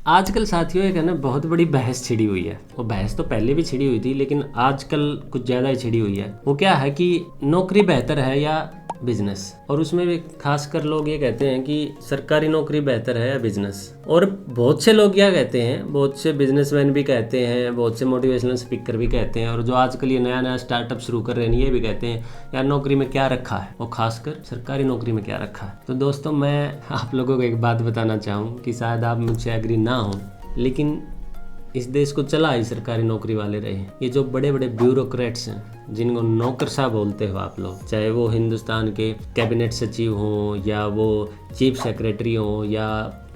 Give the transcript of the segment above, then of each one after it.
आजकल साथियों एक है ना बहुत बड़ी बहस छिड़ी हुई है। वो बहस तो पहले भी छिड़ी हुई थी लेकिन आजकल कुछ ज़्यादा ही छिड़ी हुई है। वो क्या है कि नौकरी बेहतर है या बिजनेस, और उसमें भी खासकर लोग ये कहते हैं कि सरकारी नौकरी बेहतर है या बिजनेस। और बहुत से लोग क्या कहते हैं, बहुत से बिजनेसमैन भी कहते हैं, बहुत से मोटिवेशनल स्पीकर भी कहते हैं, और जो आजकल ये नया नया स्टार्टअप शुरू कर रहे हैं ये भी कहते हैं यार नौकरी में क्या रखा है, और खासकर सरकारी नौकरी में क्या रखा है। तो दोस्तों मैं आप लोगों को एक बात बताना चाहूँ कि शायद आप मुझसे एग्री ना हो, लेकिन इस देश को चला ही सरकारी नौकरी वाले रहे हैं। ये जो बड़े बड़े ब्यूरोक्रेट्स हैं जिनको नौकरशाह बोलते हो आप लोग, चाहे वो हिंदुस्तान के कैबिनेट सचिव हों या वो चीफ सेक्रेटरी हों या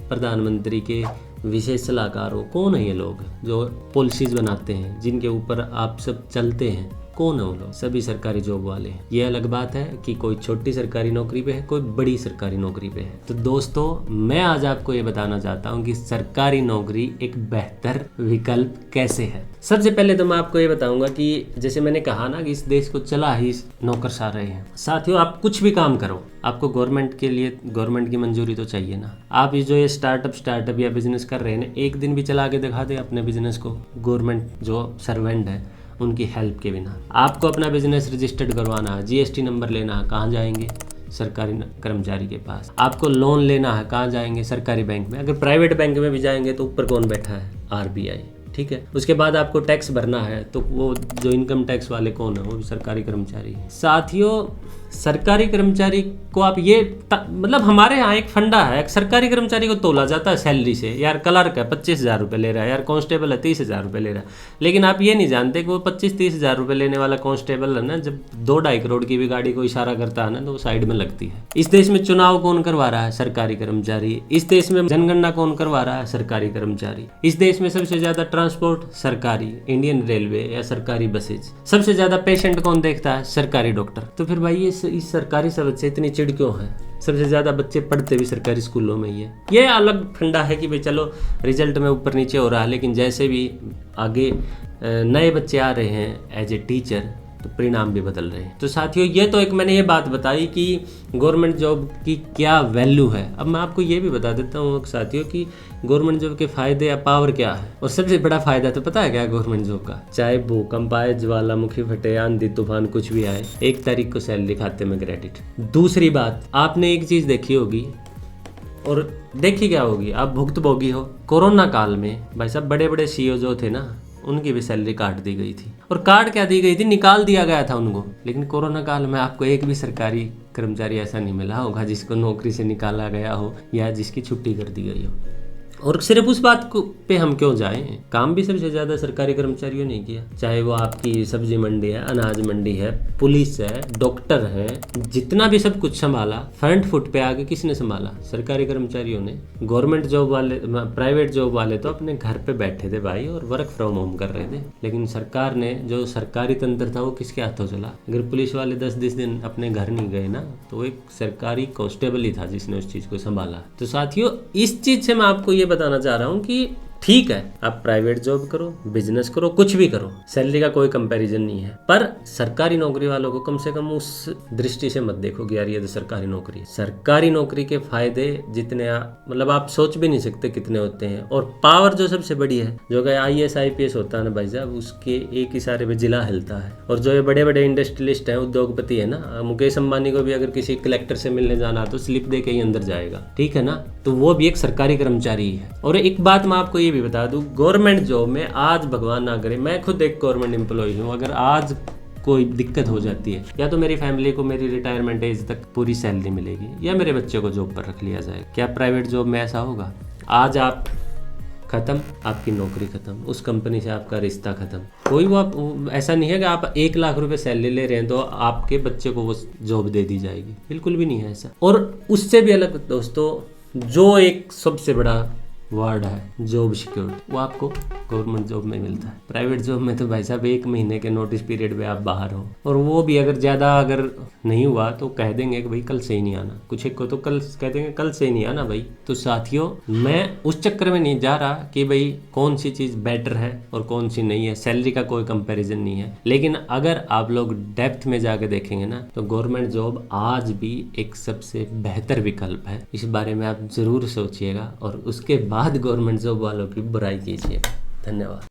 प्रधानमंत्री के विशेष सलाहकार हो, कौन है ये लोग जो पॉलिसीज बनाते हैं, जिनके ऊपर आप सब चलते हैं, कौन है वो लोग? सभी सरकारी जॉब वाले हैं। ये अलग बात है कि कोई छोटी सरकारी नौकरी पे है, कोई बड़ी सरकारी नौकरी पे है। तो दोस्तों मैं आज आपको ये बताना चाहता हूँ कि सरकारी नौकरी एक बेहतर विकल्प कैसे है। सबसे पहले तो मैं आपको ये बताऊंगा कि जैसे मैंने कहा ना कि इस देश को चला ही नौकरशाह रहे हैं। साथियों आप कुछ भी काम करो, आपको गवर्नमेंट के लिए गवर्नमेंट की मंजूरी तो चाहिए ना। आप जो ये स्टार्टअप या बिजनेस कर रहे हैं ना, एक दिन भी चला के दिखा दे अपने बिजनेस को गवर्नमेंट जो सर्वेंट है उनकी हेल्प के बिना। आपको अपना बिजनेस रजिस्टर्ड करवाना है, जीएसटी नंबर लेना है, कहाँ जाएंगे? सरकारी कर्मचारी के पास। आपको लोन लेना है, कहाँ जाएंगे? सरकारी बैंक में। अगर प्राइवेट बैंक में भी जाएंगे तो ऊपर कौन बैठा है? आरबीआई। ठीक है। उसके बाद आपको टैक्स भरना है तो वो जो इनकम टैक्स वाले कौन है? वो भी सरकारी कर्मचारी है। साथियों सरकारी कर्मचारी को आप ये मतलब हमारे यहाँ एक फंडा है, सरकारी कर्मचारी को तोला जाता है सैलरी से। यार क्लर्क है 25,000 रुपये ले रहा है, यार कांस्टेबल है 30,000 रुपये ले रहा है। लेकिन आप ये नहीं जानते कि वो 25-30,000 रुपये लेने वाला कांस्टेबल है ना, जब 2-2.5 करोड़ की भी गाड़ी को इशारा करता है ना तो वो साइड में लगती है। इस देश में चुनाव कौन करवा रहा है? सरकारी कर्मचारी। इस देश में जनगणना कौन करवा रहा है? सरकारी कर्मचारी। इस देश में सबसे ज्यादा ट्रांसपोर्ट सरकारी, इंडियन रेलवे या सरकारी बसेज। सबसे ज्यादा पेशेंट कौन देखता है? सरकारी डॉक्टर। तो फिर भाई इस सरकारी सर्विस से इतनी चिढ़ क्यों है? सबसे ज्यादा बच्चे पढ़ते भी सरकारी स्कूलों में ही है। ये अलग फंडा है कि भाई चलो रिजल्ट में ऊपर नीचे हो रहा है, लेकिन जैसे भी आगे नए बच्चे आ रहे हैं एज ए टीचर तो परिणाम भी बदल रहे हैं। तो साथियों ये तो एक मैंने ये बात बताई कि गवर्नमेंट जॉब की क्या वैल्यू है। अब मैं आपको ये भी बता देता हूँ साथियों कि गवर्नमेंट जॉब के फायदे या पावर क्या है। और सबसे बड़ा फायदा तो पता है क्या है गवर्नमेंट जॉब का? चाहे भूकंप आए, ज्वालामुखी फटे, आंधी तूफान कुछ भी आए, 1 तारीख को सैलरी खाते में क्रेडिट। दूसरी बात, आपने एक चीज देखी होगी और देखी क्या होगी, आप भुक्तभोगी हो। कोरोना काल में भाई साहब बड़े बड़े सीईओ जो थे ना, उनकी भी सैलरी काट दी गई थी। और काट क्या दी गई थी? निकाल दिया गया था उनको। लेकिन कोरोना काल में आपको एक भी सरकारी कर्मचारी ऐसा नहीं मिला होगा जिसको नौकरी से निकाला गया हो या जिसकी छुट्टी कर दी गई हो। और सिर्फ उस बात को पे हम क्यों जाएं? काम भी सबसे ज्यादा सरकारी कर्मचारियों ने किया। चाहे वो आपकी सब्जी मंडी है, अनाज मंडी है, पुलिस है, डॉक्टर है, जितना भी सब कुछ संभाला, फ्रंट फुट पे आके किसने संभाला? सरकारी कर्मचारियों ने। गवर्नमेंट जॉब वाले, प्राइवेट जॉब वाले तो अपने घर पे बैठे थे भाई और वर्क फ्रॉम होम कर रहे थे। लेकिन सरकार ने जो सरकारी तंत्र था वो किसके हाथों चला? अगर पुलिस वाले 10-10 दिन अपने घर नहीं गए ना तो एक सरकारी कांस्टेबल ही था जिसने उस चीज को संभाला। तो साथियों इस चीज से मैं आपको ये बताना चाह रहा हूँ कि ठीक है आप प्राइवेट जॉब करो, बिजनेस करो, कुछ भी करो, सैलरी का कोई कंपैरिजन नहीं है, पर सरकारी नौकरी वालों को कम से कम उस दृष्टि से मत देखो कि यार ये तो सरकारी नौकरी है। सरकारी नौकरी के फायदे जितने मतलब आप सोच भी नहीं सकते कितने होते हैं। और पावर जो सबसे बड़ी है, जो कि IAS IPS होता है ना भाई साहब, उसके एक इशारे पे जिला हिलता है। और जो ये बड़े बड़े इंडस्ट्रियलिस्ट हैं, उद्योगपति है ना, मुकेश अंबानी को भी अगर किसी कलेक्टर से मिलने जाना तो स्लिप दे के ही अंदर जाएगा, ठीक है ना, तो वो भी एक सरकारी कर्मचारी है। और एक बात मैं आपको ये भी बता दूं, गवर्नमेंट जॉब में आज भगवान ना करे, मैं खुद एक गवर्नमेंट एम्प्लॉय हूँ, अगर आज कोई दिक्कत हो जाती है या तो मेरी फैमिली को मेरी रिटायरमेंट एज तक पूरी सैलरी मिलेगी या मेरे बच्चे को जॉब पर रख लिया जाएगा। क्या प्राइवेट जॉब में ऐसा होगा? आज आप खत्म, आपकी नौकरी खत्म, उस कंपनी से आपका रिश्ता खत्म। कोई वो आप ऐसा नहीं है कि आप 1 लाख रुपए सैलरी ले रहे हैं तो आपके बच्चे को वो जॉब दे दी जाएगी, बिल्कुल भी नहीं है ऐसा। और उससे भी अलग दोस्तों, जो एक सबसे बड़ा वर्ड है जॉब सिक्योरिटी, वो आपको गवर्नमेंट जॉब में मिलता है। प्राइवेट जॉब में तो भाई साहब 1 महीने के नोटिस पीरियड में आप बाहर हो, और वो भी अगर ज़्यादा अगर नहीं हुआ तो कह देंगे कि भाई कल से ही नहीं आना, कुछ एक को तो कल कह देंगे कल से ही नहीं आना भाई। तो साथियों, मैं उस चक्कर में नहीं जा रहा कि भाई कौन सी चीज़ बेटर है और कौन सी नहीं है, सैलरी का कोई कंपैरिजन नहीं है। लेकिन अगर आप लोग डेप्थ में जाके देखेंगे ना, तो गवर्नमेंट जॉब आज भी एक सबसे बेहतर विकल्प है। इस बारे में आप ज़रूर सोचिएगा और उसके बाद गवर्नमेंट जॉब वालों की बुराई कीजिएगा। धन्यवाद।